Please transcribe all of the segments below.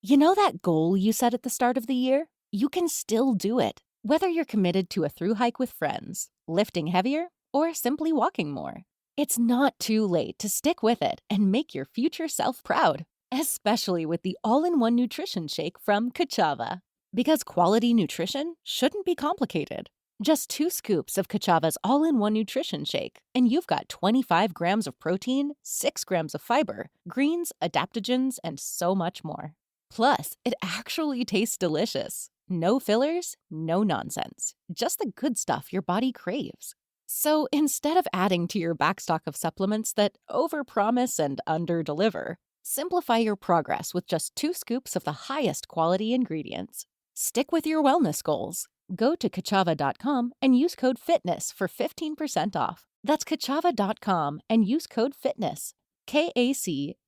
You know that goal you set at the start of the year? You can still do it, whether you're committed to a thru hike with friends, lifting heavier, or simply walking more. It's not too late to stick with it and make your future self proud, especially with the all-in-one nutrition shake from Kachava. Because quality nutrition shouldn't be complicated. Just 2 scoops of Kachava's all-in-one nutrition shake, and you've got 25 grams of protein, 6 grams of fiber, greens, adaptogens, and so much more. Plus, it actually tastes delicious. No fillers, no nonsense. Just the good stuff your body craves. So instead of adding to your backstock of supplements that overpromise and underdeliver, simplify your progress with just 2 scoops of the highest quality ingredients. Stick with your wellness goals. Go to Kachava.com and use code FITNESS for 15% off. That's Kachava.com and use code FITNESS. KACHAVA.com,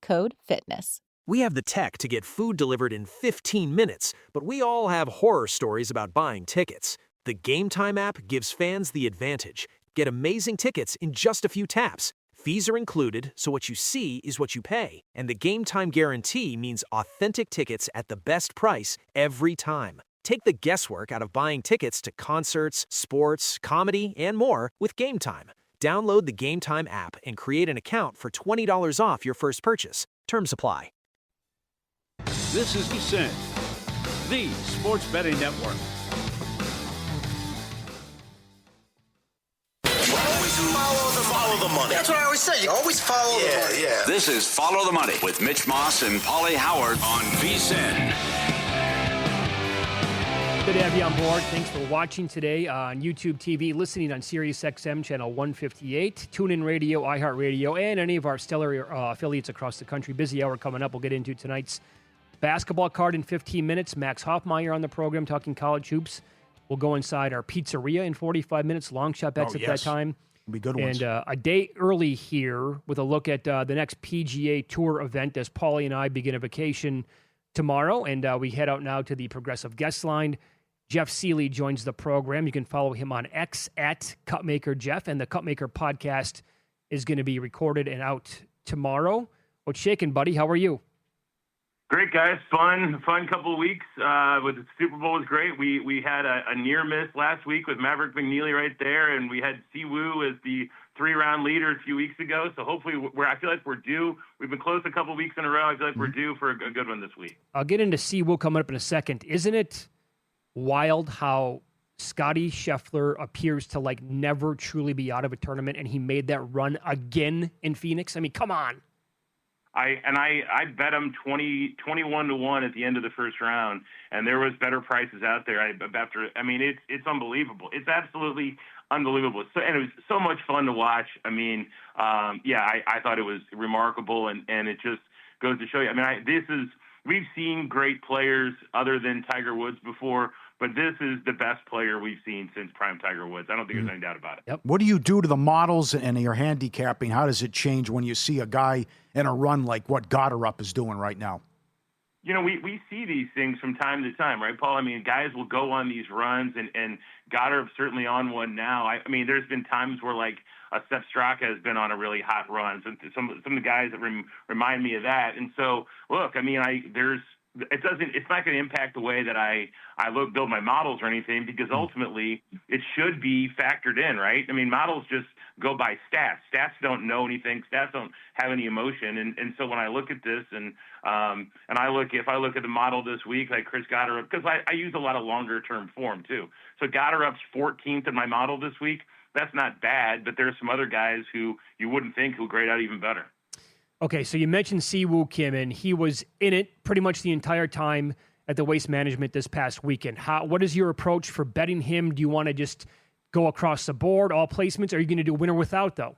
code FITNESS. We have the tech to get food delivered in 15 minutes, but we all have horror stories about buying tickets. The Game Time app gives fans the advantage. Get amazing tickets in just a few taps. Fees are included, so what you see is what you pay. And the Game Time guarantee means authentic tickets at the best price every time. Take the guesswork out of buying tickets to concerts, sports, comedy, and more with Game Time. Download the Game Time app and create an account for $20 off your first purchase. Terms apply. This is VSiN, the Sports Betting Network. Always follow the money. That's what I always say. You always follow the money. Yeah. This is Follow the Money with Mitch Moss and Pauly Howard on VSiN. Good to have you on board. Thanks for watching today on YouTube TV, listening on SiriusXM channel 158, TuneIn Radio, iHeartRadio, and any of our stellar affiliates across the country. Busy hour coming up. We'll get into tonight's basketball card in 15 minutes. Max Hofmeyer on the program talking college hoops. We'll go inside our pizzeria in 45 minutes. Long shot bets at that time. It'll be good ones. And a day early here with a look at the next PGA Tour event as Pauly and I begin a vacation tomorrow. And we head out now to the Progressive Guest Line. Jeff Sealey joins the program. You can follow him on X at Cupmaker Jeff. And the Cupmaker podcast is going to be recorded and out tomorrow. What's shaking, buddy? How are you? Great, guys. Fun couple of weeks. With the Super Bowl was great. We had a near miss last week with Maverick McNeely right there, and we had Siwoo as the 3-round leader a few weeks ago. So hopefully, I feel like we're due. We've been close a couple of weeks in a row. I feel like we're due for a good one this week. I'll get into Siwoo coming up in a second. Isn't it wild how Scotty Scheffler appears to never truly be out of a tournament, and he made that run again in Phoenix? I mean, come on. I bet him 21-1 at the end of the first round, and there was better prices out there. It's unbelievable. It's absolutely unbelievable. And it was so much fun to watch. I thought it was remarkable, and it just goes to show you. We've seen great players other than Tiger Woods before, but this is the best player we've seen since prime Tiger Woods. I don't think there's any doubt about it. Yep. What do you do to the models and your handicapping? How does it change when you see a guy in a run like what Gotterup is doing right now? You know, we see these things from time to time, right, Paul? I mean, guys will go on these runs, and Gotterup's certainly on one now. There's been times where, Sepp Straka has been on a really hot run. So some of the guys that remind me of that. And so, look, it's not going to impact the way that I build my models or anything, because ultimately it should be factored in, right? I mean, models just go by stats. Stats don't know anything. Stats don't have any emotion. And so when I look at this if I look at the model this week, like Chris Gotterup, because I use a lot of longer term form too. So Gotterup's 14th in my model this week. That's not bad, but there are some other guys who you wouldn't think who grade out even better. Okay, so you mentioned Siwoo Kim, and he was in it pretty much the entire time at the Waste Management this past weekend. What is your approach for betting him? Do you want to just go across the board, all placements? Are you going to do winner without, though?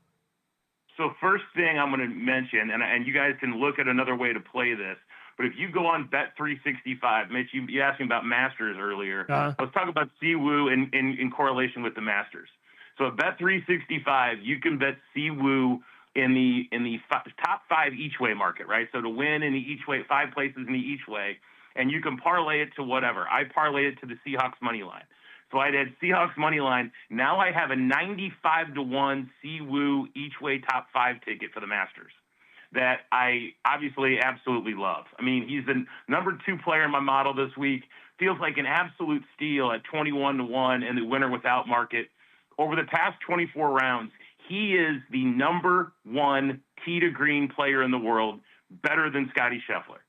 So first thing I'm going to mention, and you guys can look at another way to play this, but if you go on Bet365, Mitch, you asked me about Masters earlier. I was talking about Siwoo in correlation with the Masters. So at Bet365, you can bet Siwoo in the top 5 each way market, right? So to win in the each way, 5 places in the each way, and you can parlay it to whatever. I parlay it to the Seahawks money line. So I did Seahawks money line. Now I have a 95-1 Siwoo each way top 5 ticket for the Masters. that I obviously absolutely love. I mean, he's the number 2 player in my model this week. Feels like an absolute steal at 21-1 in the winner without market. Over the past 24 rounds, he is the number 1 tee to green player in the world, better than Scotty Scheffler.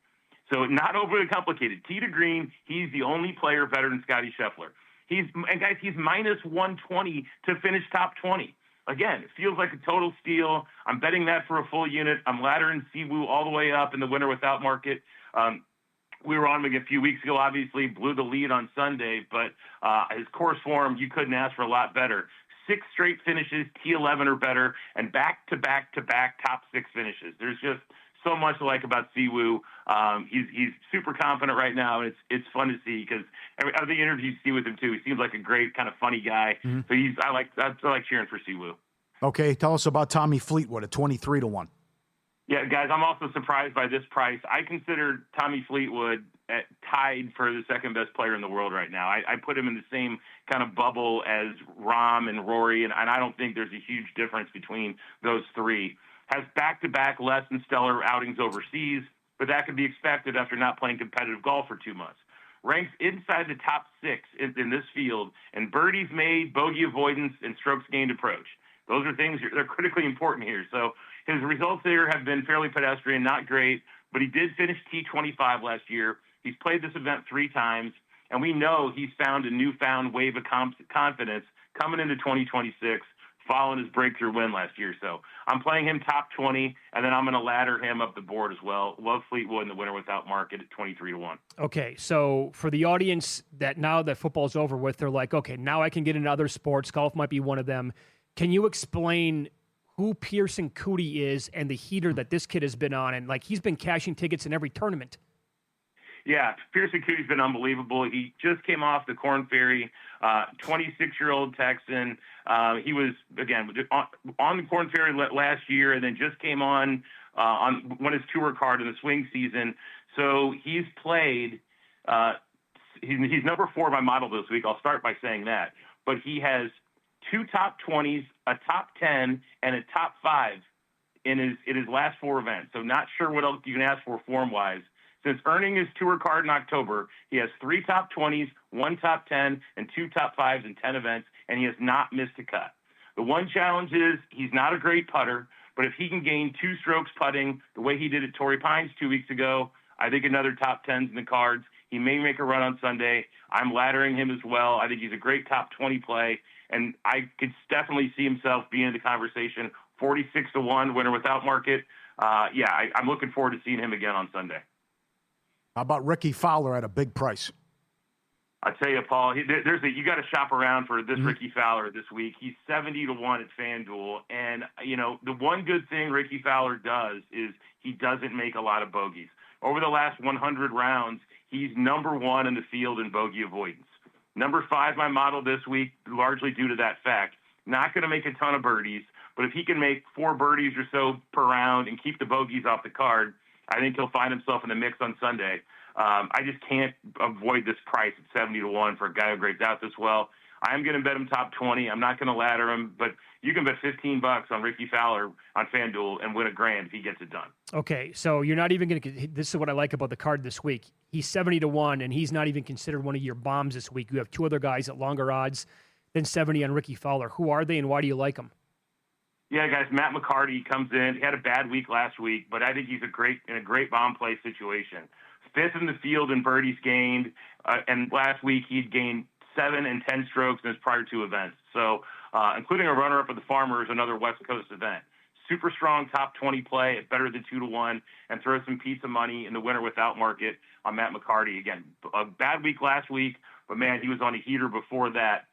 So not overly complicated. Tee to green, he's the only player better than Scotty Scheffler. He's minus 120 to finish top 20. Again, it feels like a total steal. I'm betting that for a full unit. I'm laddering Siwoo all the way up in the winner without market. We were on him a few weeks ago, obviously, blew the lead on Sunday, but his course form, you couldn't ask for a lot better. 6 straight finishes, T11 or better, and back-to-back-to-back top 6 finishes. There's just so much to like about Siwoo. He's super confident right now, and it's fun to see because other interviews you see with him too, he seems like a great kind of funny guy. Mm-hmm. So I like cheering for Siwoo. Okay, tell us about Tommy Fleetwood at 23-1. Yeah, guys, I'm also surprised by this price. I consider Tommy Fleetwood tied for the second best player in the world right now. I put him in the same kind of bubble as Rahm and Rory, and I don't think there's a huge difference between those three. Has back-to-back less than stellar outings overseas, but that could be expected after not playing competitive golf for 2 months. Ranks inside the top 6 in this field in birdies made, bogey avoidance, and strokes gained approach. Those are things that are critically important here. So his results there have been fairly pedestrian, not great, but he did finish T25 last year. He's played this event 3 times, and we know he's found a newfound wave of confidence coming into 2026 following his breakthrough win last year. So I'm playing him top 20, and then I'm going to ladder him up the board as well. Love Fleetwood in the winner without market at 23-1. Okay, so for the audience that now that football's over with, they're like, okay, now I can get into other sports. Golf might be one of them. Can you explain who Pearson Coody is and the heater that this kid has been on? And, like, he's been cashing tickets in every tournament. Yeah, Pearson Coody's been unbelievable. He just came off the Korn Ferry, 26-year-old Texan. He was, again, on the Korn Ferry last year and then just came on won his tour card in the swing season. So he's played he's number 4 by model this week. I'll start by saying that. But he has 2 top 20s, a top 10, and a top 5 in his last 4 events. So not sure what else you can ask for form-wise. Since earning his tour card in October, he has 3 top 20s, 1 top 10, and 2 top 5s in 10 events, and he has not missed a cut. The one challenge is he's not a great putter, but if he can gain 2 strokes putting the way he did at Torrey Pines 2 weeks ago, I think another top 10's in the cards. He may make a run on Sunday. I'm laddering him as well. I think he's a great top 20 play, and I could definitely see himself being in the conversation. 46-1 winner without market. I'm looking forward to seeing him again on Sunday. How about Ricky Fowler at a big price? I tell you, Paul, you got to shop around for this Ricky Fowler this week. He's 70-1 at FanDuel, and the one good thing Ricky Fowler does is he doesn't make a lot of bogeys. Over the last 100 rounds, he's number 1 in the field in bogey avoidance. Number 5, my model this week, largely due to that fact. Not going to make a ton of birdies, but if he can make 4 birdies or so per round and keep the bogeys off the card, I think he'll find himself in the mix on Sunday. I just can't avoid this price at 70-1 for a guy who grades out this well. I'm going to bet him top 20. I'm not going to ladder him, but you can bet $15 on Ricky Fowler on FanDuel and win $1,000 if he gets it done. Okay, so you're not even going to – this is what I like about the card this week. He's 70-1, and he's not even considered one of your bombs this week. You have 2 other guys at longer odds than 70 on Ricky Fowler. Who are they, and why do you like them? Yeah, guys, Matt McCarty comes in. He had a bad week last week, but I think he's in a great bomb play situation. 5th in the field in birdies gained, and last week he'd gained 7 and 10 strokes in his prior 2 events. So, including a runner-up at the Farmers, another West Coast event. Super strong top 20 play at better than 2-1, and throw some pizza money in the winner without market on Matt McCarty. Again, a bad week last week, but man, he was on a heater before that.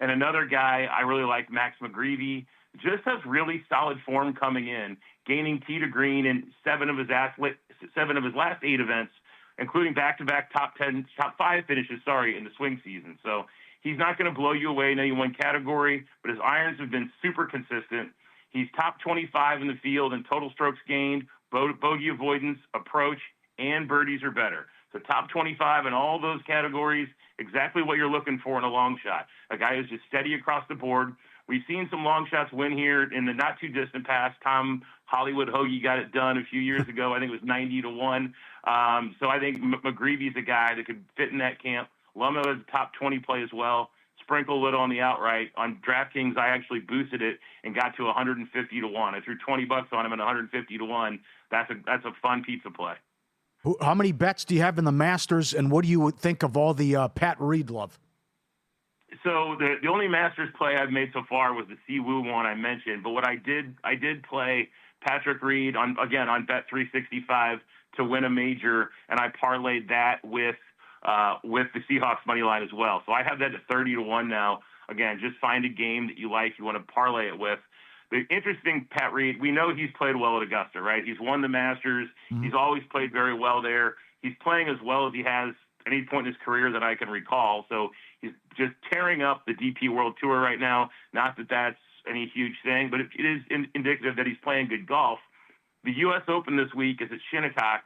And another guy I really like, Max McGreevy, just has really solid form coming in, gaining tee to green in 7 of his last 8 events, including back-to-back top 5 finishes, in the swing season. So he's not going to blow you away in any one category, but his irons have been super consistent. He's top 25 in the field in total strokes gained, bogey avoidance, approach, and birdies or better. So top 25 in all those categories, exactly what you're looking for in a long shot. A guy who's just steady across the board. we've seen some long shots win here in the not too distant past. Tom Hollywood Hoagie got it done a few years ago. I think it was 90-1. So I think McGreevy's a guy that could fit in that camp. Lumo is a top 20 play as well. Sprinkle a little on the outright. On DraftKings, I actually boosted it and got to 150-1. I threw $20 on him at 150-1. That's a fun pizza play. How many bets do you have in the Masters, and what do you think of all the Pat Reed love? So the only Masters play I've made so far was the Siwoo one I mentioned. But what I did play Patrick Reed on Bet365 to win a major, and I parlayed that with the Seahawks money line as well. So I have that at 30-1 now. Again, just find a game that you like, you want to parlay it with. The interesting, Pat Reed, we know he's played well at Augusta, right? He's won the Masters. Mm-hmm. He's always played very well there. He's playing as well as he has any point in his career that I can recall. So he's just tearing up the DP World Tour right now. Not that that's any huge thing, but it is indicative that he's playing good golf. The U.S. Open this week is at Shinnecock,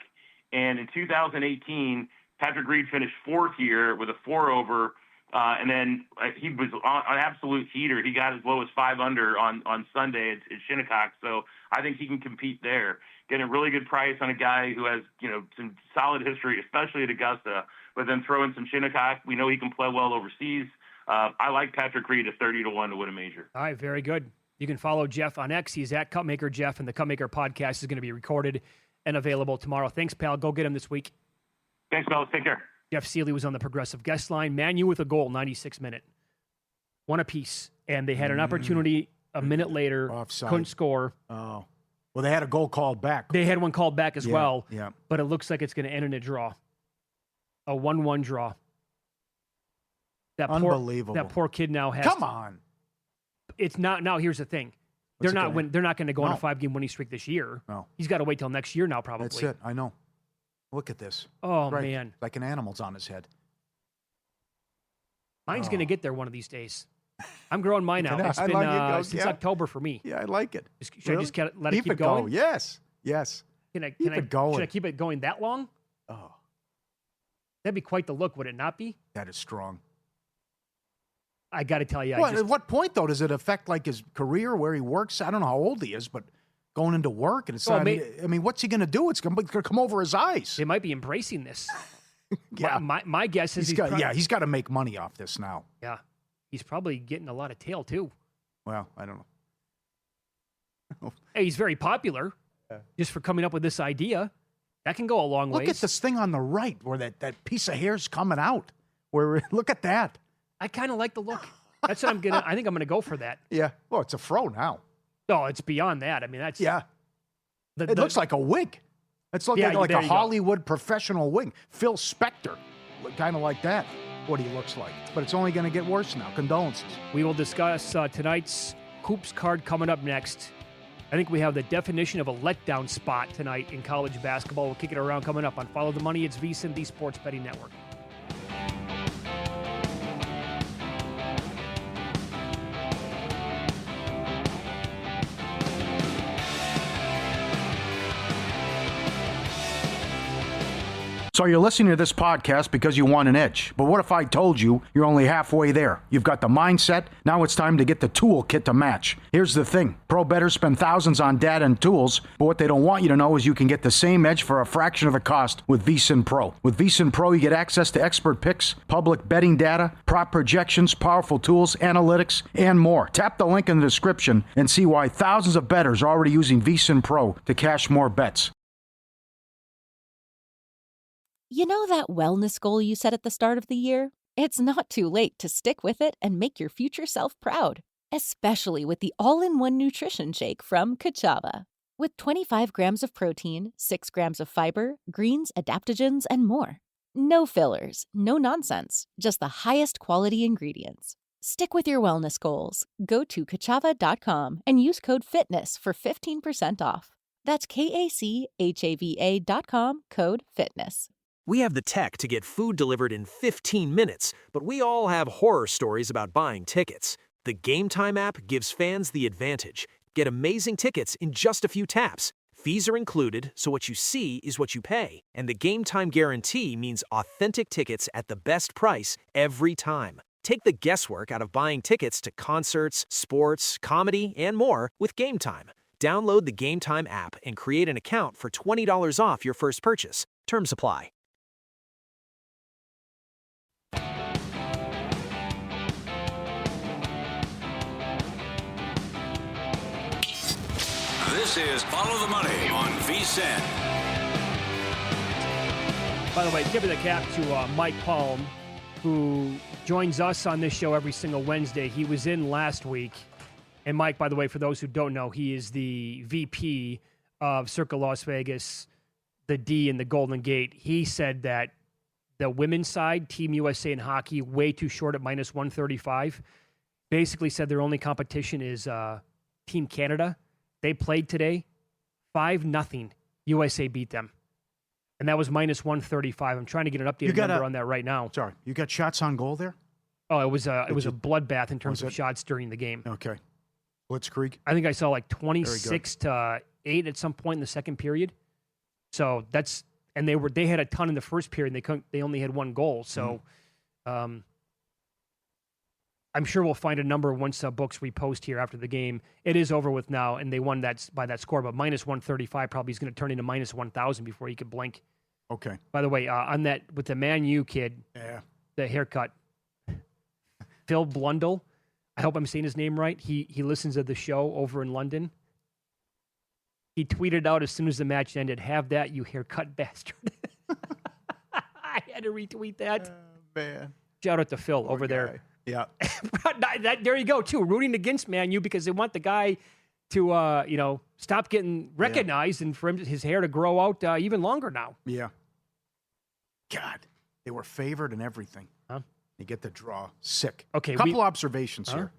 and in 2018, Patrick Reed finished fourth here with a 4-over, and then he was on an absolute heater. He got as low as 5 under on Sunday at Shinnecock, so I think he can compete there. Getting a really good price on a guy who has some solid history, especially at Augusta, but then throw in some Shinnecock. We know he can play well overseas. I like Patrick Reed at 30-1 to win a major. All right, very good. You can follow Jeff on X. He's at Cupmaker Jeff, and the Cupmaker podcast is going to be recorded and available tomorrow. Thanks, pal. Go get him this week. Thanks, fellas. Take care. Jeff Sealey was on the Progressive guest line. Man U with a goal, 96 minute. One apiece. And they had an opportunity a minute later. Offside. Couldn't score. Oh. Well, they had a goal called back. They had one called back as well. Yeah. But it looks like it's going to end in a draw. A 1-1 draw. Unbelievable. That poor kid now has. Come on. It's not. Now, here's the thing. They're not going to go on a 5-game winning streak this year. No. He's got to wait till next year now, probably. That's it. I know. Look at this. Oh, man. Like an animal's on his head. Mine's going to get there one of these days. I'm growing mine out. It's been since October for me. Yeah, I like it. Should I just let it keep going? Yes. Can I keep it going? Should I keep it going that long? Oh. That'd be quite the look, would it not be? That is strong. I got to tell you. At what point, though, does it affect like his career, where he works? I don't know how old he is, but going into work, and it's not, I mean, what's he going to do? It's going to come over his eyes. They might be embracing this. Yeah. My guess is he's got to make money off this now. Yeah. He's probably getting a lot of tail, too. Well, I don't know. Hey, he's very popular just for coming up with this idea. That can go a long way. Look at this thing on the right where that piece of hair's coming out. Look at that. I kind of like the look. That's what I think I'm gonna go for that. Yeah. Well, it's a fro now. No, it's beyond that. I mean, that's It looks like a wig. It's looking like a Hollywood professional wig. Phil Spector, kind of like that. What he looks like, but it's only going to get worse now. Condolences. We will discuss tonight's Hoops card coming up next. I think we have the definition of a letdown spot tonight in college basketball. We'll kick it around coming up on Follow the Money. It's VSiN, the Sports Betting Network. So you're listening to this podcast because you want an edge. But what if I told you you're only halfway there? You've got the mindset. Now it's time to get the toolkit to match. Here's the thing. Pro bettors spend thousands on data and tools, but what they don't want you to know is you can get the same edge for a fraction of the cost with VSiN Pro. With VSiN Pro, you get access to expert picks, public betting data, prop projections, powerful tools, analytics, and more. Tap the link in the description and see why thousands of bettors are already using VSiN Pro to cash more bets. You know that wellness goal you set at the start of the year? It's not too late to stick with it and make your future self proud, especially with the all-in-one nutrition shake from Kachava. With 25 grams of protein, 6 grams of fiber, greens, adaptogens, and more. No fillers, no nonsense, just the highest quality ingredients. Stick with your wellness goals. Go to Kachava.com and use code FITNESS for 15% off. That's KACHAVA.com, code FITNESS. We have the tech to get food delivered in 15 minutes, but we all have horror stories about buying tickets. The Game Time app gives fans the advantage. Get amazing tickets in just a few taps. Fees are included, so what you see is what you pay. And the Game Time guarantee means authentic tickets at the best price every time. Take the guesswork out of buying tickets to concerts, sports, comedy, and more with Game Time. Download the Game Time app and create an account for $20 off your first purchase. Terms apply. This is Follow the Money on VSiN. By the way, tipping the cap to Mike Palm, who joins us on this show every single Wednesday. He was in last week. And Mike, by the way, for those who don't know, he is the VP of Circa Las Vegas, the D and the Golden Gate. He said that the women's side, Team USA in hockey, way too short at minus 135. Basically said their only competition is Team Canada. They played today, 5-0. USA beat them. And that was minus 135. I'm trying to get an updated number on that right now. Sorry, you got shots on goal there? Oh, it was a bloodbath in terms of shots during the game. Okay. Blitzkrieg? I think I saw like 26-8 at some point in the second period. So that's and they had a ton in the first period. And they only had one goal. So I'm sure we'll find a number once books repost here after the game. It is over with now, and they won that by that score. But minus 135 probably is going to turn into minus 1,000 before you could blink. Okay. By the way, on that with the Man U kid, the haircut, Phil Blundell. I hope I'm saying his name right. He listens to the show over in London. He tweeted out as soon as the match ended, "Have that, you haircut bastard." I had to retweet that. Man. Shout out to Phil over there. Yeah. There you go, too. Rooting against Man U because they want the guy to, stop getting recognized and for his hair to grow out even longer now. Yeah. God, they were favored and everything. Huh? They get the draw. Sick. Okay. Couple observations here.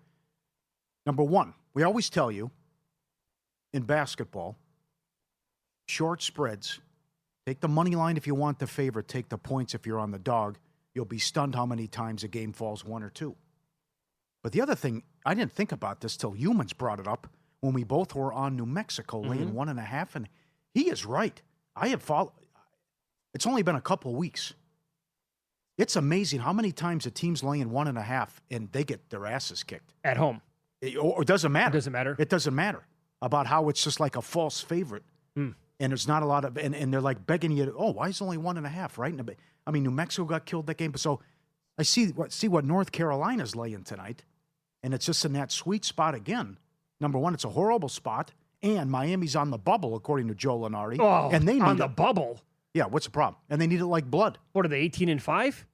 Number one, we always tell you in basketball, short spreads, take the money line if you want the favorite, take the points if you're on the dog. You'll be stunned how many times a game falls 1 or 2. But the other thing, I didn't think about this till Humans brought it up when we both were on New Mexico laying 1.5, and he is right. I have followed. It's only been a couple weeks. It's amazing how many times a team's laying 1.5 and they get their asses kicked. At home. Or it doesn't matter. It doesn't matter. It doesn't matter about how it's just like a false favorite. And there's not a lot of, and they're like begging you, why is it only 1.5, right? I mean, New Mexico got killed that game. So I see what North Carolina's laying tonight, and it's just in that sweet spot again. Number one, it's a horrible spot, and Miami's on the bubble, according to Joe Lunardi. Oh, and they need on the bubble? Yeah, what's the problem? And they need it like blood. What are they, 18-5?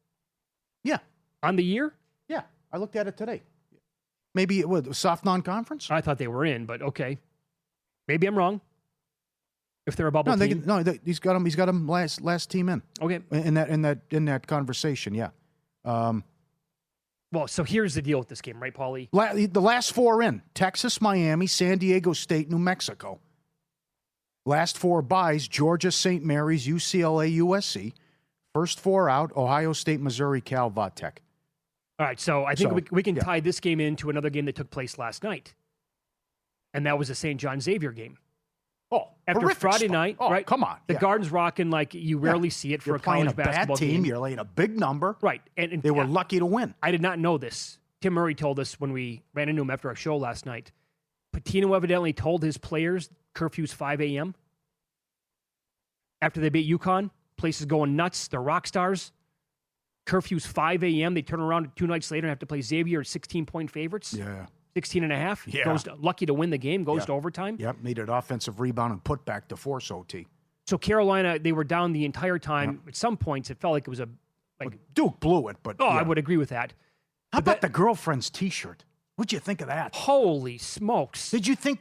Yeah. On the year? Yeah, I looked at it today. Maybe it was soft non-conference? I thought they were in, but okay. Maybe I'm wrong. If they're a bubble team. He's got them last team in. Okay. In that conversation, yeah. Well, so here's the deal with this game, right, Pauly? The last 4 in: Texas, Miami, San Diego State, New Mexico. Last 4 buys: Georgia, St. Mary's, UCLA, USC. First 4 out: Ohio State, Missouri, Cal, Va-Tech. All right, so I think we can tie this game into another game that took place last night, and that was the St. John Xavier game. Oh, after Friday night, right? Come on. The Garden's rocking like you rarely see it for a college basketball team. game. You're laying a big number. Right. And they were lucky to win. I did not know this. Tim Murray told us when we ran into him after our show last night. Patino evidently told his players curfew's 5 a.m. After they beat UConn, places going nuts. They're rock stars. Curfew's 5 a.m. They turn around 2 nights later and have to play Xavier at 16-point favorites. Yeah. 16.5. Yeah. Lucky to win the game. Goes to overtime. Yep. Needed offensive rebound and put back to force OT. So Carolina, they were down the entire time. Yep. At some points, it felt like it was Duke blew it, but I would agree with that. How about the girlfriend's T-shirt? What'd you think of that? Holy smokes! Did you think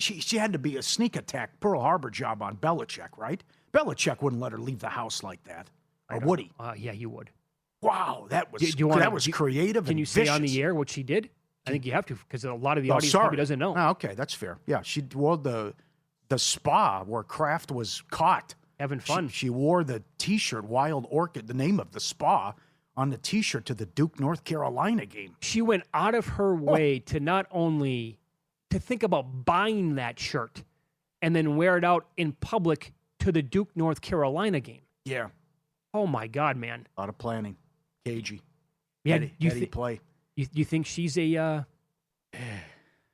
she had to be a sneak attack Pearl Harbor job on Belichick? Right? Belichick wouldn't let her leave the house like that, or would he? Yeah, he would. Wow, that was creative. Can you say on the air what she did? I think you have to because a lot of the audience probably doesn't know. Oh, okay, that's fair. Yeah, she wore the spa where Kraft was caught. Having fun. She wore the T-shirt, Wild Orchid, the name of the spa, on the T-shirt to the Duke, North Carolina game. She went out of her way to not only to think about buying that shirt and then wear it out in public to the Duke, North Carolina game. Yeah. Oh, my God, man. A lot of planning. Cagey. Yeah, Heady play. You think she's a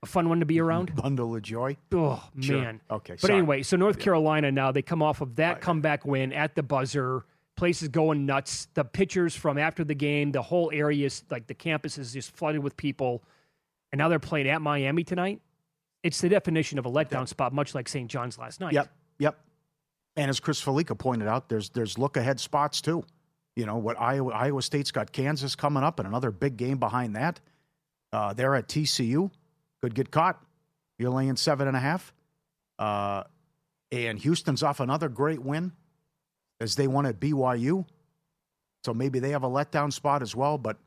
fun one to be around? Bundle of joy. Oh, Sure. man. Okay, But sorry. anyway, so North Carolina now, they come off of that comeback win at the buzzer. Place is going nuts. The pictures from after the game, the whole area is like the campus is just flooded with people. And now they're playing at Miami tonight. It's the definition of a letdown spot, much like St. John's last night. Yep. And as Chris Felica pointed out, there's look-ahead spots too. You know, what Iowa State's got Kansas coming up and another big game behind that. They're at TCU. Could get caught. You're laying 7.5. And Houston's off another great win as they won at BYU. So maybe they have a letdown spot as well. But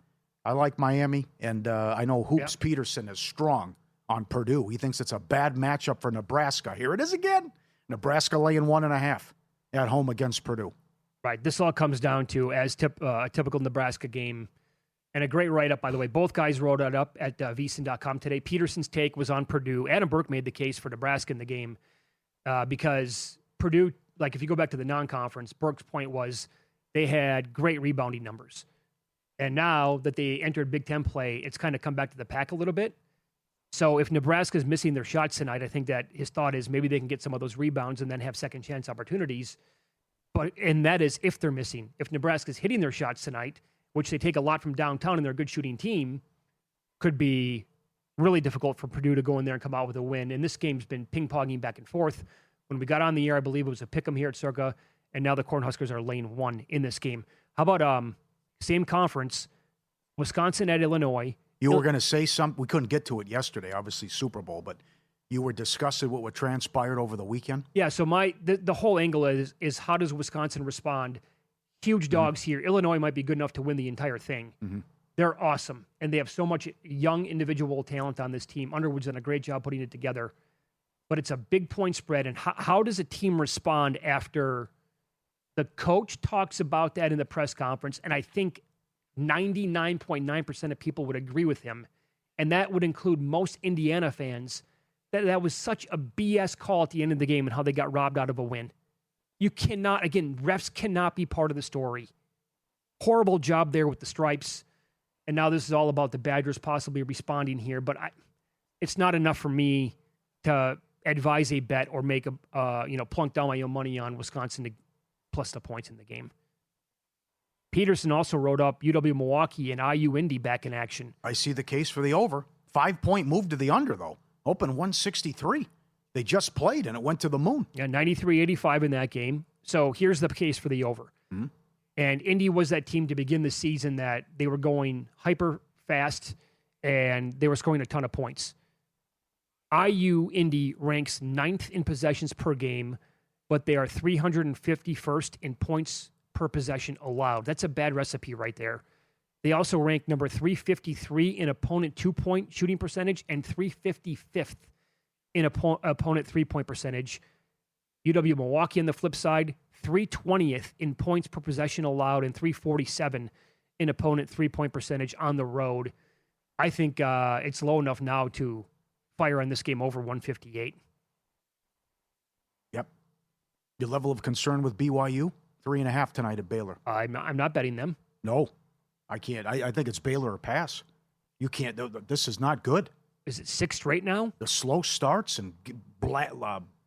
I like Miami, and I know Hoops Peterson is strong on Purdue. He thinks it's a bad matchup for Nebraska. Here it is again. Nebraska laying 1.5 at home against Purdue. Right. This all comes down to, as a typical Nebraska game, and a great write-up, by the way. Both guys wrote it up at vsin.com today. Peterson's take was on Purdue. Adam Burke made the case for Nebraska in the game because Purdue, like if you go back to the non-conference, Burke's point was they had great rebounding numbers. And now that they entered Big Ten play, it's kind of come back to the pack a little bit. So if Nebraska's missing their shots tonight, I think that his thought is maybe they can get some of those rebounds and then have second chance opportunities. And that is if they're missing. If Nebraska's hitting their shots tonight, which they take a lot from downtown and they're a good shooting team, could be really difficult for Purdue to go in there and come out with a win. And this game's been ping-ponging back and forth. When we got on the air, I believe it was a pick 'em here at Circa, and now the Cornhuskers are lane 1 in this game. How about same conference, Wisconsin at Illinois? You were going to say something. We couldn't get to it yesterday, obviously Super Bowl, but you were discussing what transpired over the weekend? Yeah, so the whole angle is how does Wisconsin respond? Huge dogs here. Illinois might be good enough to win the entire thing. Mm-hmm. They're awesome, and they have so much young individual talent on this team. Underwood's done a great job putting it together, but it's a big point spread. And how does a team respond after the coach talks about that in the press conference? And I think 99.9% of people would agree with him, and that would include most Indiana fans, that was such a BS call at the end of the game and how they got robbed out of a win. You cannot, again, refs cannot be part of the story. Horrible job there with the stripes. And now this is all about the Badgers possibly responding here. But it's not enough for me to advise a bet or make plunk down my own money on Wisconsin to plus the points in the game. Peterson also wrote up UW Milwaukee and IU Indy back in action. I see the case for the over. 5-point move to the under, though. Open 163. They just played, and it went to the moon. Yeah, 93-85 in that game. So here's the case for the over. Mm-hmm. And Indy was that team to begin the season that they were going hyper fast, and they were scoring a ton of points. IU Indy ranks 9th in possessions per game, but they are 351st in points per possession allowed. That's a bad recipe right there. They also rank number 353 in opponent 2-point shooting percentage and 355th in opponent 3-point percentage. UW Milwaukee on the flip side, 320th in points per possession allowed and 347 in opponent 3-point percentage on the road. I think it's low enough now to fire on this game over 158. Yep. Your level of concern with BYU? 3.5 tonight at Baylor. I'm not betting them. No, I can't. I think it's Baylor or pass. You can't. This is not good. Is it 6 straight now? The slow starts and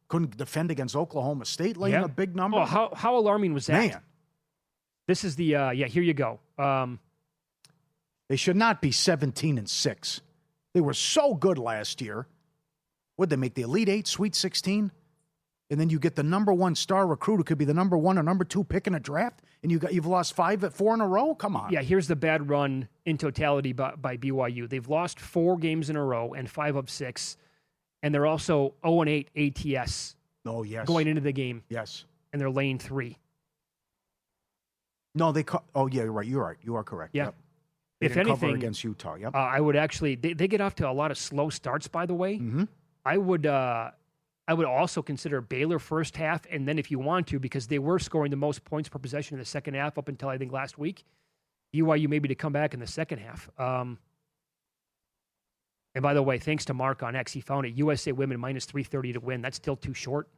couldn't defend against Oklahoma State, laying a big number. Oh, how alarming was that? Man. This is the, here you go. They should not be 17-6. They were so good last year. Would they make the Elite 8, Sweet 16? And then you get the number 1 star recruit who could be the number 1 or number 2 pick in a draft, and you've lost 4 in a row? Come on. Yeah, here's the bad run in totality by BYU. They've lost 4 games in a row and 5 of 6, and they're also 0-8 ATS. Oh, yes. Going into the game. Yes. And they're lane 3. No, you're right. You're right. You are correct. Yeah. Yep. They If didn't anything, cover against Utah. Yep. I would actually, they get off to a lot of slow starts, by the way. Mm-hmm. I would also consider Baylor first half, and then if you want to, because they were scoring the most points per possession in the second half up until I think last week, BYU maybe to come back in the second half. And by the way, thanks to Mark on X, he found it. USA women minus 330 to win. That's still too short.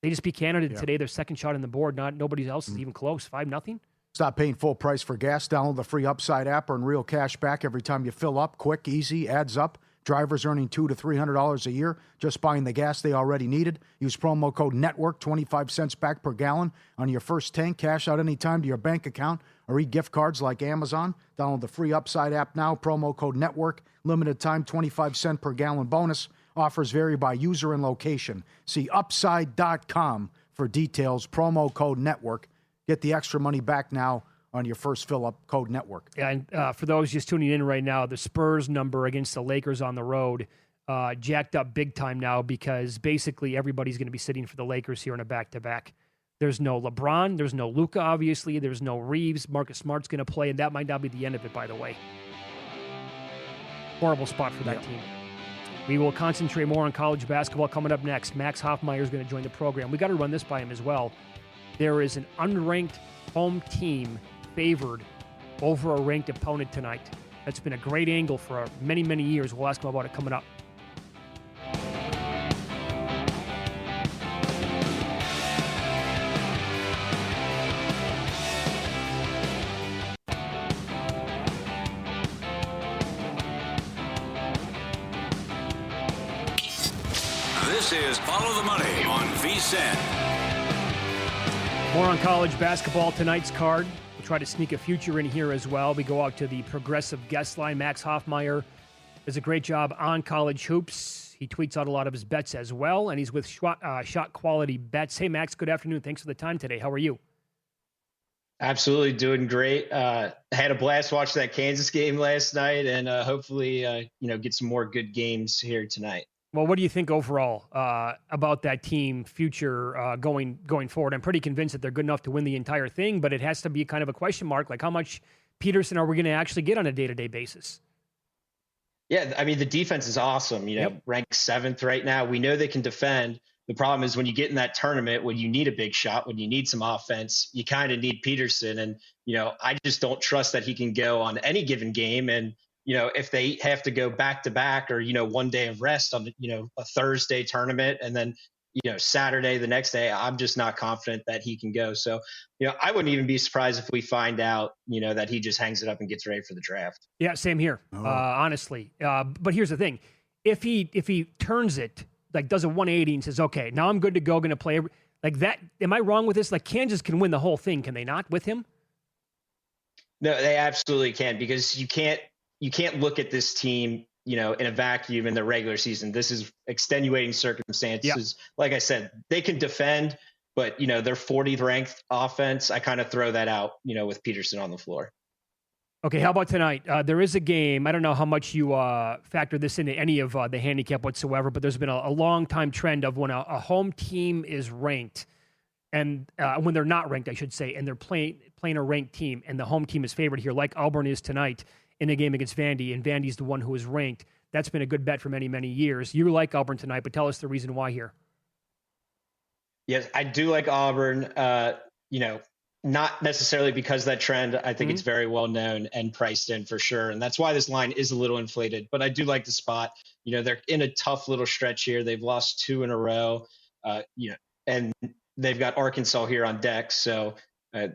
They just beat Canada today. Their second shot on the board. Nobody else is even close. 5-0. Stop paying full price for gas. Download the free Upside app. Earn real cash back every time you fill up. Quick, easy, adds up. Drivers earning $200 to $300 a year just buying the gas they already needed. Use promo code NETWORK, 25 cents back per gallon on your first tank. Cash out anytime to your bank account or e-gift cards like Amazon. Download the free Upside app now. Promo code NETWORK. Limited time, 25 cent per gallon bonus. Offers vary by user and location. See upside.com for details. Promo code NETWORK. Get the extra money back now on your first fill-up, code NETWORK. Yeah, and for those just tuning in right now, the Spurs number against the Lakers on the road jacked up big time now because basically everybody's going to be sitting for the Lakers here in a back-to-back. There's no LeBron. There's no Luka, obviously. There's no Reeves. Marcus Smart's going to play, and that might not be the end of it, by the way. Horrible spot for that team. We will concentrate more on college basketball coming up next. Max Hofmeyer is going to join the program. We got to run this by him as well. There is an unranked home team favored over a ranked opponent tonight. That's been a great angle for many, many years. We'll ask him about it coming up. This is Follow the Money on VSiN. More on college basketball, tonight's card. We'll try to sneak a future in here as well. We go out to the progressive guest line. Max Hofmeyer does a great job on college hoops. He tweets out a lot of his bets as well, and he's with Shot Quality Bets. Hey, Max, good afternoon. Thanks for the time today. How are you? Absolutely doing great. Had a blast watching that Kansas game last night, and hopefully, get some more good games here tonight. Well, what do you think overall about that team future going forward? I'm pretty convinced that they're good enough to win the entire thing, but it has to be kind of a question mark. Like, how much Peterson are we going to actually get on a day-to-day basis? Yeah, I mean, the defense is awesome. Ranked 7th right now. We know they can defend. The problem is when you get in that tournament, when you need a big shot, when you need some offense, you kind of need Peterson. And, I just don't trust that he can go on any given game. And, if they have to go back to back or, one day of rest on, a Thursday tournament and then, Saturday, the next day, I'm just not confident that he can go. So, I wouldn't even be surprised if we find out, that he just hangs it up and gets ready for the draft. Yeah, same here, honestly. But here's the thing. If he turns it, like does a 180 and says, okay, now I'm good to go, going to play like that. Am I wrong with this? Like Kansas can win the whole thing. Can they not with him? No, they absolutely can, because you can't look at this team, in a vacuum in the regular season. This is extenuating circumstances. Yep. Like I said, they can defend, but, they're 40th ranked offense. I kind of throw that out, with Peterson on the floor. Okay, how about tonight? There is a game. I don't know how much you factor this into any of the handicap whatsoever, but there's been a long-time trend of when a home team is ranked, and when they're not ranked, I should say, and they're playing a ranked team, and the home team is favored here, like Auburn is tonight in a game against Vandy, and Vandy's the one who is ranked. That's been a good bet for many, many years. You like Auburn tonight, but tell us the reason why here. Yes, I do like Auburn. Not necessarily because of that trend. I think it's very well known and priced in for sure. And that's why this line is a little inflated, but I do like the spot. They're in a tough little stretch here. They've lost 2 in a row, and they've got Arkansas here on deck. So, a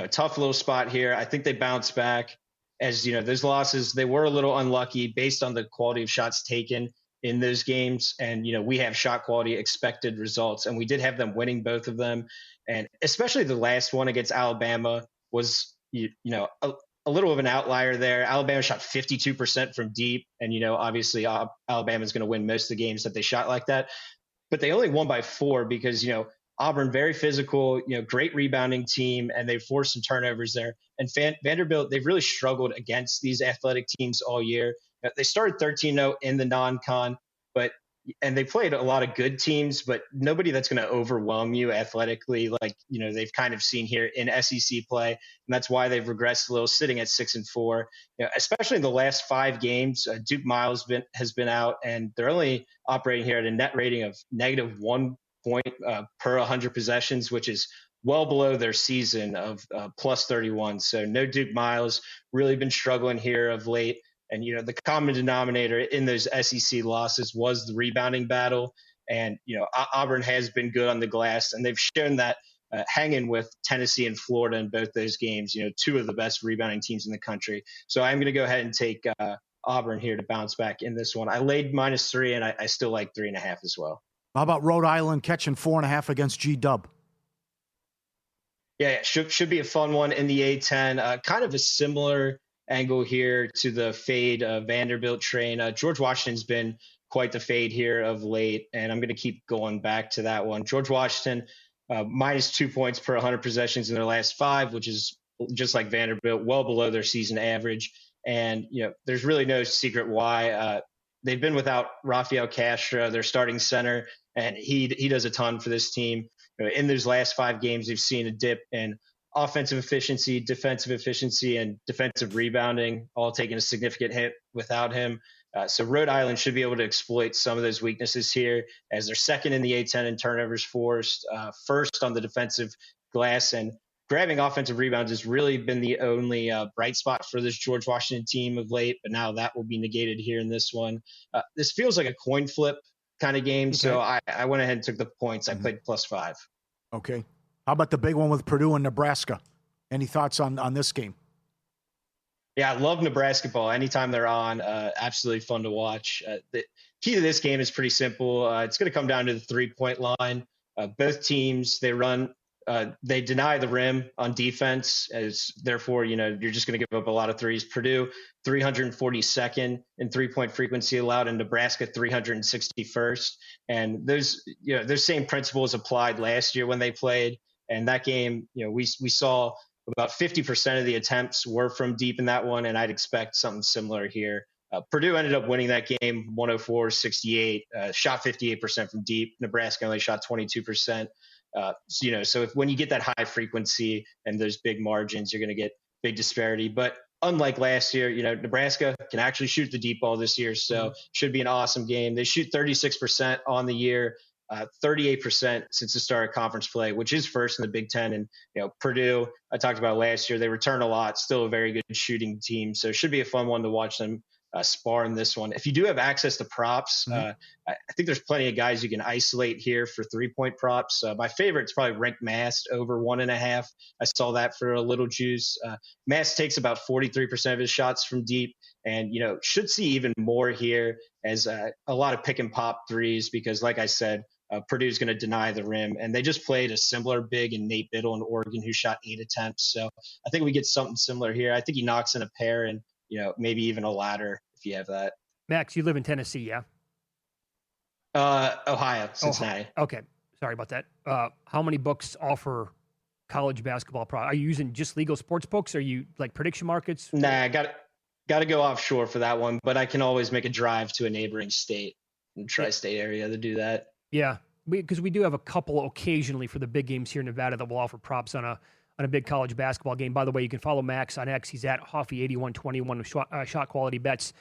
tough little spot here. I think they bounce back. As those losses, they were a little unlucky based on the quality of shots taken in those games. And, we have shot quality expected results, and we did have them winning both of them. And especially the last one against Alabama was, a little of an outlier there. Alabama shot 52% from deep. And, obviously Alabama's going to win most of the games that they shot like that. But they only won by 4 because, Auburn, very physical, great rebounding team, and they forced some turnovers there. And Vanderbilt, they've really struggled against these athletic teams all year. They started 13-0 in the non-con, and they played a lot of good teams, but nobody that's going to overwhelm you athletically, like, they've kind of seen here in SEC play. And that's why they've regressed a little, sitting at 6-4. Especially in the last 5 games, Duke Miles has been out, and they're only operating here at a net rating of -1 point per 100 possessions, which is well below their season of +31. So no Duke Miles, really been struggling here of late. And, the common denominator in those SEC losses was the rebounding battle. And, Auburn has been good on the glass, and they've shown that, hanging with Tennessee and Florida in both those games, two of the best rebounding teams in the country. So I'm going to go ahead and take Auburn here to bounce back in this one. I laid -3, and I still like 3.5 as well. How about Rhode Island catching 4.5 against G-Dub? Yeah, should be a fun one in the A10. Kind of a similar angle here to the fade Vanderbilt train. George Washington's been quite the fade here of late, and I'm going to keep going back to that one. George Washington, -2 points per 100 possessions in their last 5, which is just like Vanderbilt, well below their season average. And, there's really no secret why. They've been without Rafael Castro, their starting center, and he does a ton for this team. In those last 5 games, they've seen a dip in offensive efficiency, defensive efficiency, and defensive rebounding, all taking a significant hit without him. So Rhode Island should be able to exploit some of those weaknesses here, as they're second in the A10 in turnovers forced, first on the defensive glass, and grabbing offensive rebounds has really been the only bright spot for this George Washington team of late, but now that will be negated here in this one. This feels like a coin flip kind of game, so I went ahead and took the points. I played +5. Okay. How about the big one with Purdue and Nebraska? Any thoughts on this game? Yeah, I love Nebraska ball. Anytime they're on, absolutely fun to watch. The key to this game is pretty simple. It's going to come down to the 3-point line. Both teams, they deny the rim on defense, as therefore, you're just going to give up a lot of threes. Purdue, 342nd in 3-point frequency allowed, and Nebraska, 361st. And those same principles applied last year when they played. And that game, we saw about 50% of the attempts were from deep in that one, and I'd expect something similar here. Purdue ended up winning that game 104-68, shot 58% from deep. Nebraska only shot 22%. So when you get that high frequency and those big margins, you're going to get big disparity. But unlike last year, Nebraska can actually shoot the deep ball this year, so should be an awesome game. They shoot 36% on the year, 38% since the start of conference play, which is first in the Big Ten. And Purdue, I talked about last year, they return a lot, still a very good shooting team. So it should be a fun one to watch them spar in this one. If you do have access to props, I think there's plenty of guys you can isolate here for 3-point props. My favorite is probably ranked Mast over 1.5. I saw that for a little juice. Mast takes about 43% of his shots from deep, and should see even more here as a lot of pick and pop threes, because like I said, Purdue's going to deny the rim, and they just played a similar big in Nate Biddle in Oregon, who shot 8 attempts. So I think we get something similar here. I think he knocks in a pair and maybe even a ladder if you have that. Max, you live in Tennessee, yeah? Ohio, Cincinnati. Okay, sorry about that. How many books offer college basketball products? Are you using just legal sports books? Are you like prediction markets? Nah, I got to go offshore for that one, but I can always make a drive to a neighboring state, in tri-state area, to do that. Yeah, because we do have a couple occasionally for the big games here in Nevada that will offer props on a big college basketball game. By the way, you can follow Max on X. He's at Hoffy8121 with shot quality bets.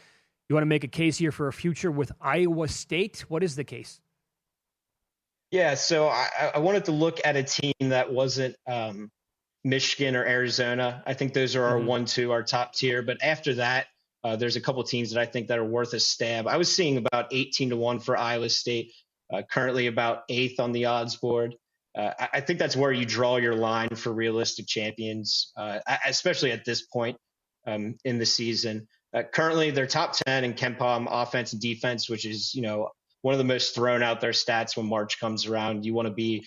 You want to make a case here for a future with Iowa State? What is the case? Yeah, so I wanted to look at a team that wasn't Michigan or Arizona. I think those are our 1-2, our top tier. But after that, there's a couple teams that I think that are worth a stab. I was seeing about 18-1 for Iowa State. Currently about 8th on the odds board. I think that's where you draw your line for realistic champions, especially at this point in the season. Currently, they're top 10 in KenPom offense and defense, which is one of the most thrown out there stats when March comes around. You want to be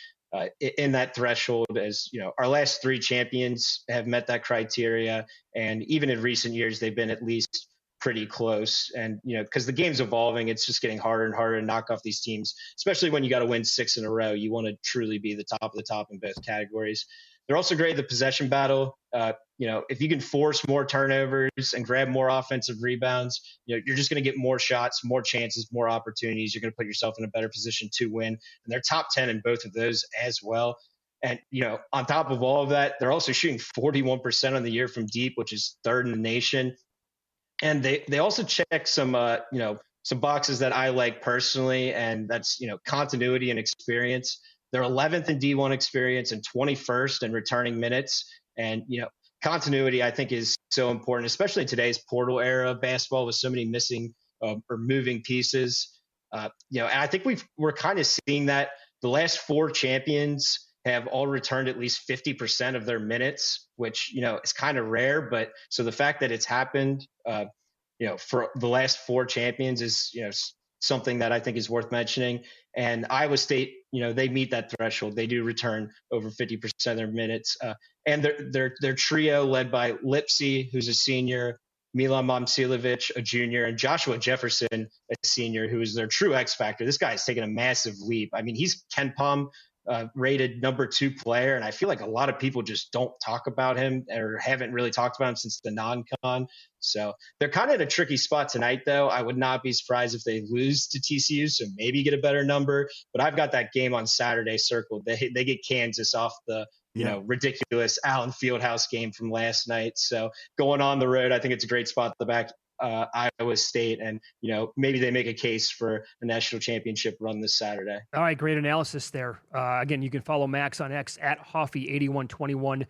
in that threshold, as our last 3 champions have met that criteria, and even in recent years, they've been at least pretty close. And because the game's evolving, it's just getting harder and harder to knock off these teams, especially when you got to win 6 in a row. You want to truly be the top of the top in both categories. They're also great at the possession battle. If you can force more turnovers and grab more offensive rebounds, you're just going to get more shots, more chances, more opportunities. You're going to put yourself in a better position to win. And they're top 10 in both of those as well. And, on top of all of that, they're also shooting 41% on the year from deep, which is 3rd in the nation. And they also check some boxes that I like personally, and that's, continuity and experience. They're 11th in D1 experience and 21st in returning minutes. And, continuity, I think, is so important, especially in today's portal era of basketball with so many missing or moving pieces. And I think we're kind of seeing that the last 4 champions have all returned at least 50% of their minutes, which, is kind of rare. But so the fact that it's happened, for the last 4 champions is, something that I think is worth mentioning. And Iowa State, they meet that threshold. They do return over 50% of their minutes. And their trio led by Lipsy, who's a senior, Milan Momcilovic, a junior, and Joshua Jefferson, a senior, who is their true X factor. This guy has taken a massive leap. I mean, he's Ken Pom rated number 2 player, and I feel like a lot of people just don't talk about him or haven't really talked about him since the non-con. So they're kind of in a tricky spot tonight, though. I would not be surprised if they lose to TCU, so maybe get a better number. But I've got that game on Saturday circled. They get Kansas off the ridiculous Allen Fieldhouse game from last night. So going on the road, I think it's a great spot to back Iowa State, and maybe they make a case for a national championship run this Saturday. All right, great analysis there. Again, you can follow Max on X at Hoffy8121.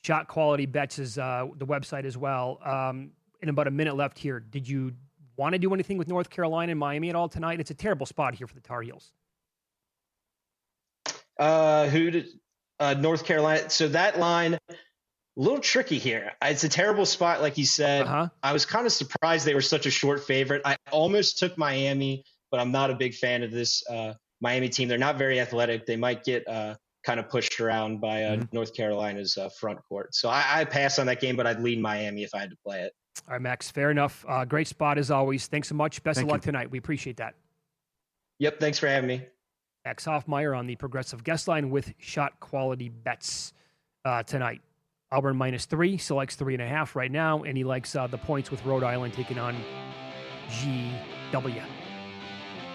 Shot Quality Bets is the website as well. In about a minute left here, did you want to do anything with North Carolina and Miami at all tonight? It's a terrible spot here for the Tar Heels. North Carolina. So that line, a little tricky here. It's a terrible spot, like you said. I was kind of surprised they were such a short favorite. I almost took Miami, but I'm not a big fan of this Miami team. They're not very athletic. They might get kind of pushed around by North Carolina's front court. So I pass on that game, but I'd lean Miami if I had to play it. All right, Max, fair enough. Great spot as always. Thanks so much. Best of luck tonight. We appreciate that. Yep, thanks for having me. Max Hofmeyer on the Progressive Guest Line with Shot Quality Bets tonight. Auburn -3, selects 3.5 right now, and he likes the points with Rhode Island taking on GW.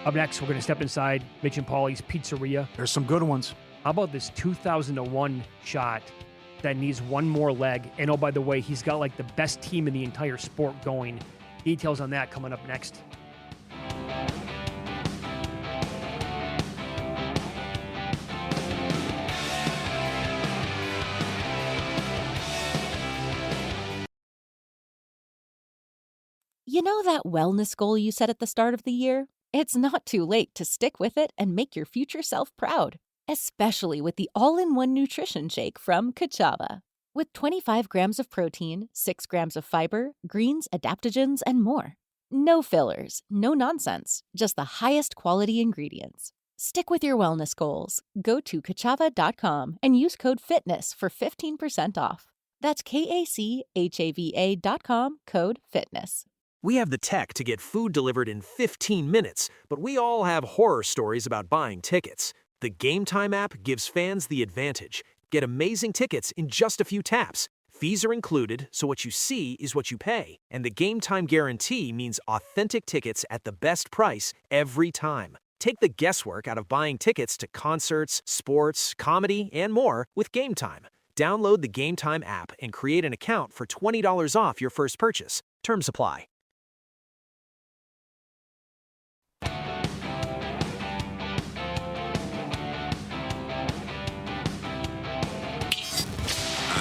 Up next, we're going to step inside Mitch and Pauly's Pizzeria. There's some good ones. How about this 2001 shot that needs one more leg? And oh, by the way, he's got like the best team in the entire sport going. Details on that coming up next. You know that wellness goal you set at the start of the year? It's not too late to stick with it and make your future self proud, especially with the all-in-one nutrition shake from Kachava. With 25 grams of protein, 6 grams of fiber, greens, adaptogens, and more. No fillers, no nonsense, just the highest quality ingredients. Stick with your wellness goals. Go to kachava.com and use code FITNESS for 15% off. That's KACHAVA.com, code FITNESS. We have the tech to get food delivered in 15 minutes, but we all have horror stories about buying tickets. The Game Time app gives fans the advantage. Get amazing tickets in just a few taps. Fees are included, so what you see is what you pay. And the Game Time guarantee means authentic tickets at the best price every time. Take the guesswork out of buying tickets to concerts, sports, comedy, and more with Game Time. Download the Game Time app and create an account for $20 off your first purchase. Terms apply.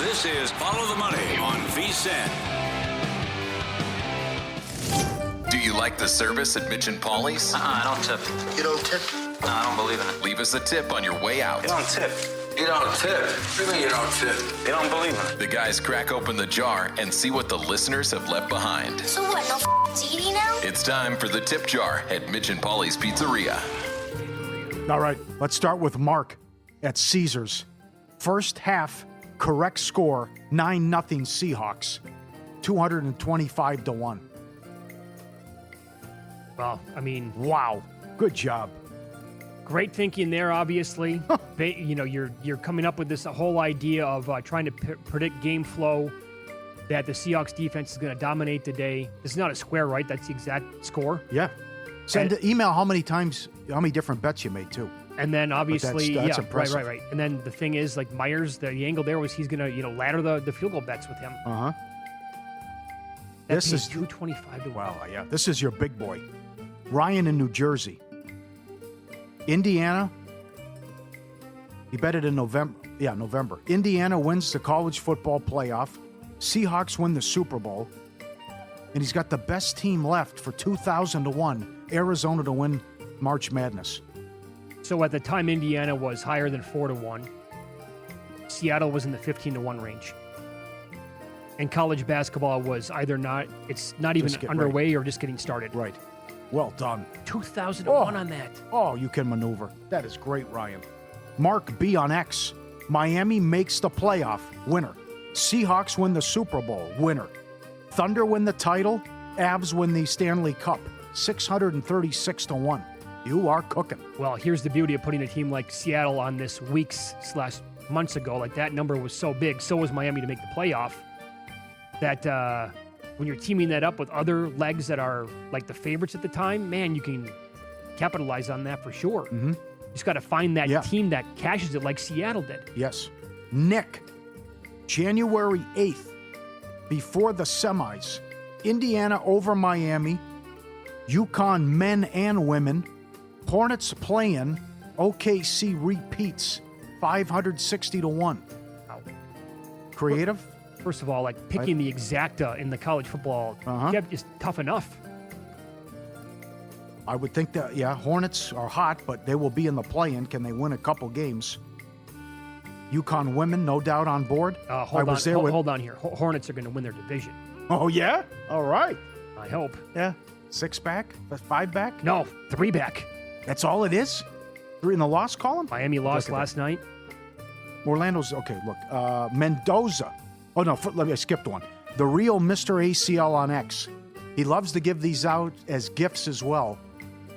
This is Follow the Money on VSiN. Do you like the service at Mitch and Pauly's? I don't tip. You don't tip? No, I don't believe in it. Leave us a tip on your way out. You don't tip. You don't tip. What do you mean you don't tip? You don't believe in it. The guys crack open the jar and see what the listeners have left behind. So what, no TV now? It's time for the tip jar at Mitch and Pauly's Pizzeria. All right, let's start with Mark at Caesars. First half, correct score, 9-0 Seahawks, 225-1. Well, I mean, wow, good job. Great thinking there, obviously. You're coming up with this whole idea of trying to predict game flow, that the Seahawks defense is going to dominate the day. This is not a square, right? That's the exact score. Yeah. Send an email how many different bets you made, too. And then obviously, that's impressive. Right. And then the thing is, like Myers, the angle there was he's going to, ladder the field goal bets with him. Uh-huh. This is 225 to wow, yeah. This is your big boy. Ryan in New Jersey. Indiana. He bet it in November. Yeah, November. Indiana wins the college football playoff. Seahawks win the Super Bowl. And he's got the best team left for 2,000-1, Arizona to win March Madness. So at the time, Indiana was higher than 4-1. Seattle was in the 15-1 range. And college basketball was either it's not even underway or just getting started. Right. Well done. 2,001 on that. Oh, you can maneuver. That is great, Ryan. Mark B on X. Miami makes the playoff. Winner. Seahawks win the Super Bowl. Winner. Thunder win the title. Avs win the Stanley Cup. 636-1. You are cooking. Well, here's the beauty of putting a team like Seattle on this weeks/months ago. Like, that number was so big. So was Miami to make the playoff. That when you're teaming that up with other legs that are like the favorites at the time, man, you can capitalize on that for sure. Mm-hmm. You just got to find that team that cashes it like Seattle did. Yes. Nick, January 8th, before the semis, Indiana over Miami, UConn men and women, Hornets play-in, OKC repeats, 560-1. Wow. Creative? First of all, like picking the exacta in the college football is tough enough. I would think that, Hornets are hot, but they will be in the play-in. Can they win a couple games? UConn women, no doubt on board. Hold on here. Hornets are going to win their division. Oh, yeah? All right. I hope. Yeah. 6-back? 5-back? No, 3-back. That's all it is? 3 in the loss column? Miami lost last night. Orlando's, okay, look. Mendoza. Oh, no, I skipped one. The real Mr. ACL on X. He loves to give these out as gifts as well.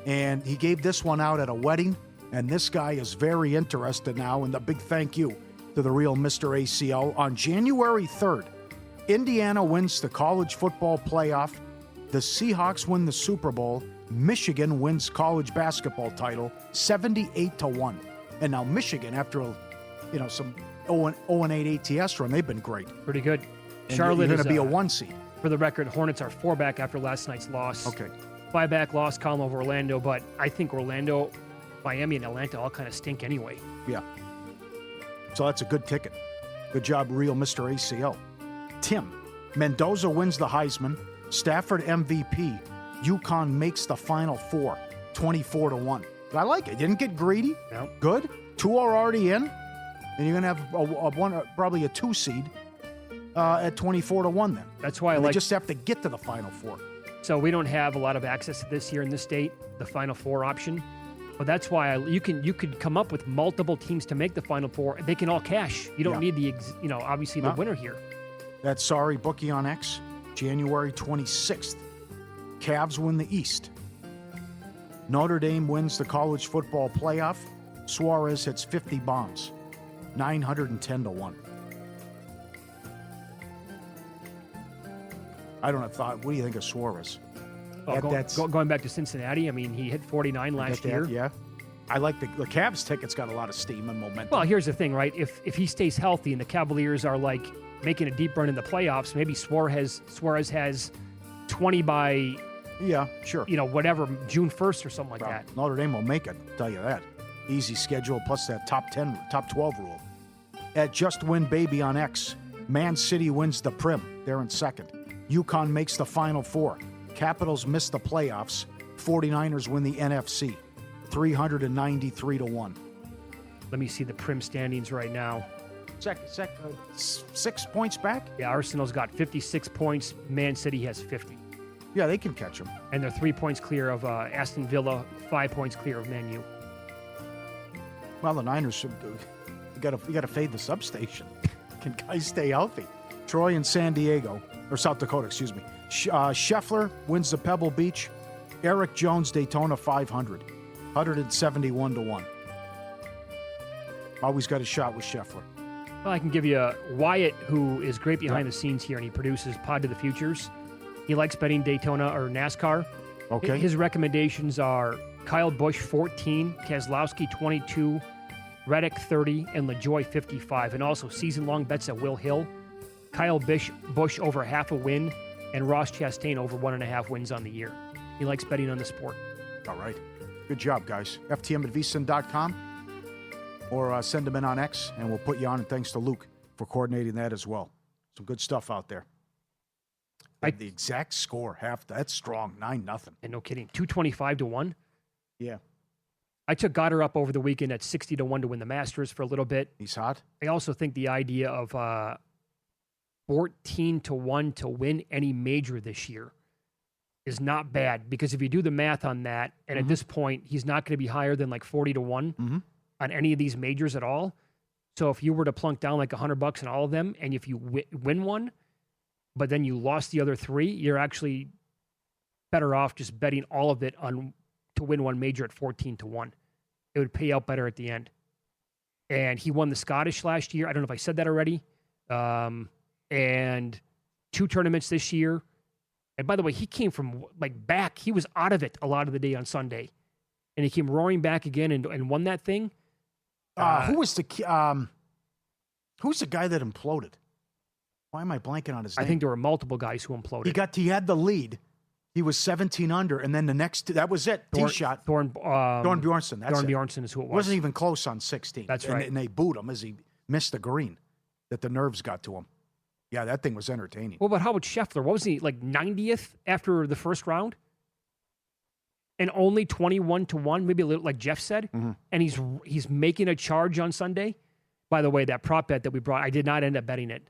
And he gave this one out at a wedding. And this guy is very interested now. And a big thank you to the real Mr. ACL. On January 3rd, Indiana wins the college football playoff. The Seahawks win the Super Bowl. Michigan wins college basketball title 78-1. And now Michigan, after some 0-8 ATS run, they've been great. Pretty good. And Charlotte is going to be a 1 seed. For the record, Hornets are 4-back after last night's loss. Okay. 5-back loss column over Orlando, but I think Orlando, Miami, and Atlanta all kind of stink anyway. Yeah. So that's a good ticket. Good job, real Mr. ACL. Tim, Mendoza wins the Heisman. Stafford MVP. UConn makes the Final Four, 24-1. I like it. Didn't get greedy. No. Good. 2 are already in. And you're going to have probably a 2 seed at 24-1 then. That's why they just have to get to the Final Four. So we don't have a lot of access to this here in this state, the Final Four option. But that's why you could come up with multiple teams to make the Final Four. They can all cash. You don't need obviously the winner here. That's sorry, bookie on X. January 26th. Cavs win the East. Notre Dame wins the college football playoff. Suarez hits 50 bombs. 910-1. I don't have thought. What do you think of Suarez? Going back to Cincinnati, I mean, he hit 49 last year. Yeah. I like the Cavs ticket's got a lot of steam and momentum. Well, here's the thing, right? If he stays healthy and the Cavaliers are like making a deep run in the playoffs, maybe Suarez has 20 by sure. Whatever, June 1st or something like that. Notre Dame will make it, I'll tell you that. Easy schedule plus that top 12 rule. At Just Win Baby on X, Man City wins the Prim. They're in second. UConn makes the Final Four. Capitals miss the playoffs. 49ers win the NFC. 393-1. Let me see the Prim standings right now. 6 points back? Yeah, Arsenal's got 56 points. Man City has 50. Yeah, they can catch them. And they're 3 points clear of Aston Villa, 5 points clear of Man U. Well, the Niners should. You got to fade the substation. Can guys stay healthy? Troy and San Diego, or South Dakota, excuse me. Scheffler wins the Pebble Beach. Eric Jones, Daytona 500, 171-1. Always got a shot with Scheffler. Well, I can give you Wyatt, who is great behind the scenes here, and he produces Pod to the Futures. He likes betting Daytona or NASCAR. Okay. His recommendations are Kyle Busch 14, Keselowski 22, Reddick 30, and LaJoy 55. And also season-long bets at Will Hill, Kyle Busch over half a win, and Ross Chastain over 1.5 wins on the year. He likes betting on the sport. All right. Good job, guys. FTM@vsin.com or send them in on X, and we'll put you on. And thanks to Luke for coordinating that as well. Some good stuff out there. The exact score, that's strong, 9-0. And no kidding, 225-1. Yeah. I took Goddard up over the weekend at 60-1 to win the Masters for a little bit. He's hot. I also think the idea of 14-1 to win any major this year is not bad, because if you do the math on that, and at this point, he's not going to be higher than like 40-1 on any of these majors at all. So if you were to plunk down like $100 on all of them, and if you win one, but then you lost the other 3, you're actually better off just betting all of it on to win one major at 14-1. It would pay out better at the end. And he won the Scottish last year. I don't know if I said that already. And 2 tournaments this year. And by the way, he came from back. He was out of it a lot of the day on Sunday, and he came roaring back again and won that thing. Who was the guy that imploded? Why am I blanking on his name? I think there were multiple guys who imploded. He had the lead. He was 17 under, and then the next, that was it. Tee shot. Bjornsson. Bjornsson is who it was. Wasn't even close on 16. That's right. And they booed him as he missed the green, that the nerves got to him. Yeah, that thing was entertaining. Well, but how about Scheffler? What was he, like 90th after the first round? And only 21-1, maybe a little, like Jeff said. And he's making a charge on Sunday. By the way, that prop bet that we brought, I did not end up betting it.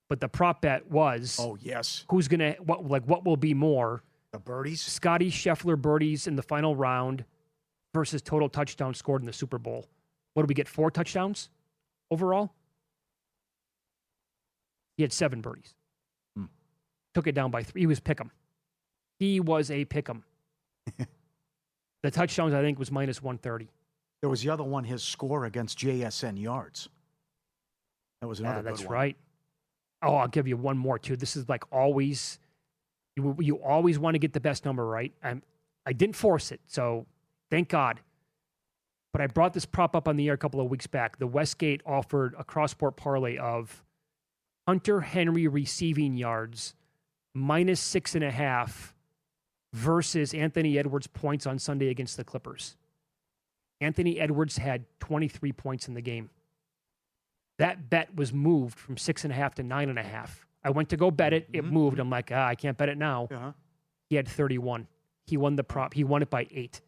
But the prop bet was, oh, yes, who's going to, what will be more? The birdies? Scotty Scheffler birdies in the final round versus total touchdowns scored in the Super Bowl. What did we get, 4 touchdowns overall? He had 7 birdies. Took it down by 3. He was pick'em. He was a pick'em. The touchdowns, I think, was minus 130. There was the other one, his score against JSN yards. That was another good one. That's right. Oh, I'll give you one more, too. This is like always, you always want to get the best number, right? I didn't force it, so thank God. But I brought this prop up on the air a couple of weeks back. The Westgate offered a cross-sport parlay of Hunter Henry receiving yards minus 6.5 versus Anthony Edwards points on Sunday against the Clippers. Anthony Edwards had 23 points in the game. That bet was moved from 6.5 to 9.5. I went to go bet it. It moved. I'm like, I can't bet it now. He had 31. He won the prop. He won it by 8.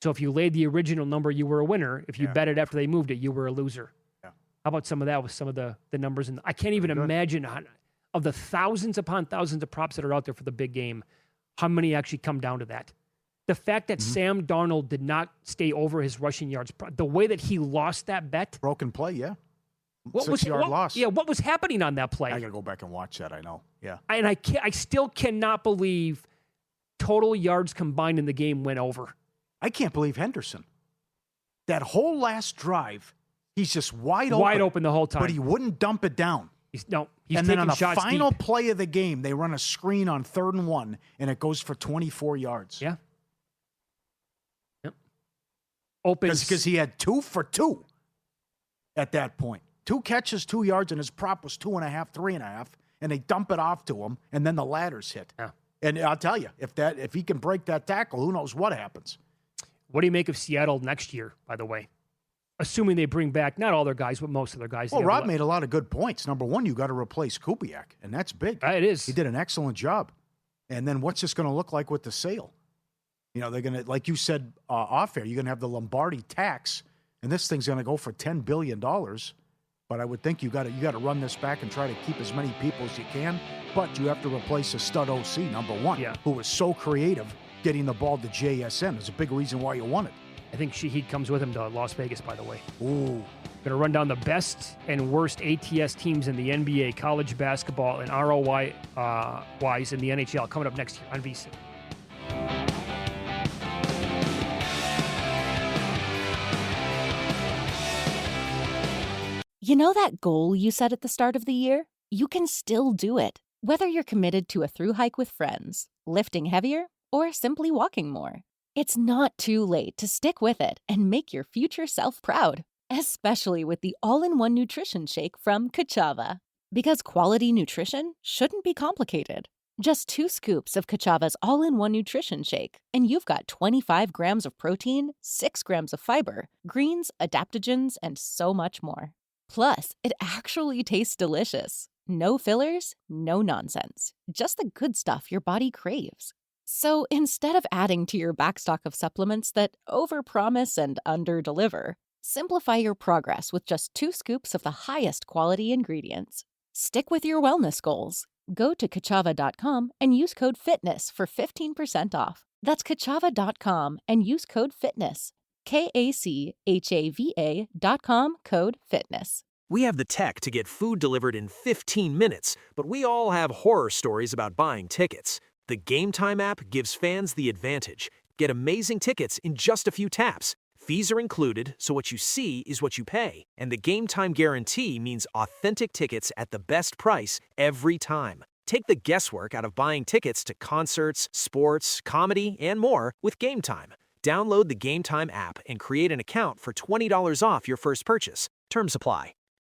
So if you laid the original number, you were a winner. If you bet it after they moved it, you were a loser. How about some of that with some of the numbers? I can't even imagine of the thousands upon thousands of props that are out there for the big game, how many actually come down to that. The fact that Sam Darnold did not stay over his rushing yards, the way that he lost that bet. Broken play, yeah. What 6-yard loss. Yeah, what was happening on that play? I got to go back and watch that, I know. Yeah. And I still cannot believe total yards combined in the game went over. I can't believe Henderson. That whole last drive, he's just wide open. Wide open the whole time. But he wouldn't dump it down. He's and taking then on the shots final deep. play of the game, they run a screen on 3rd and 1, and it goes for 24 yards. Yeah. Yep. Open. Because he had 2 for 2 at that point. 2 catches, 2 yards, and his prop was 2.5, 3.5, and they dump it off to him, and then the ladders hit. Yeah. And I'll tell you, if he can break that tackle, who knows what happens. What do you make of Seattle next year, by the way? Assuming they bring back not all their guys, but most of their guys. Well, Rob made a lot of good points. Number one, you got to replace Kubiak, and that's big. It is. He did an excellent job. And then what's this going to look like with the sale? You know, they're going to, like you said off air, you're going to have the Lombardi tax, and this thing's going to go for $10 billion. But I would think you got to run this back and try to keep as many people as you can. But you have to replace a stud OC, number one, who was so creative getting the ball to JSN. There's a big reason why you won it. I think Shaheed comes with him to Las Vegas, by the way. Ooh. Going to run down the best and worst ATS teams in the NBA, college basketball, and ROI wise in the NHL coming up next year on VSiN. You know that goal you set at the start of the year? You can still do it, whether you're committed to a thru hike with friends, lifting heavier, or simply walking more. It's not too late to stick with it and make your future self proud, especially with the all-in-one nutrition shake from Kachava. Because quality nutrition shouldn't be complicated. Just 2 scoops of Kachava's all-in-one nutrition shake, and you've got 25 grams of protein, 6 grams of fiber, greens, adaptogens, and so much more. Plus, it actually tastes delicious. No fillers, no nonsense. Just the good stuff your body craves. So instead of adding to your backstock of supplements that overpromise and underdeliver, simplify your progress with just 2 scoops of the highest quality ingredients. Stick with your wellness goals. Go to Kachava.com and use code FITNESS for 15% off. That's Kachava.com and use code FITNESS. KACHAVA.com, code FITNESS. We have the tech to get food delivered in 15 minutes, but we all have horror stories about buying tickets. The Game Time app gives fans the advantage. Get amazing tickets in just a few taps. Fees are included, so what you see is what you pay. And the Game Time guarantee means authentic tickets at the best price every time. Take the guesswork out of buying tickets to concerts, sports, comedy, and more with Game Time. Download the Game Time app and create an account for $20 off your first purchase. Terms apply.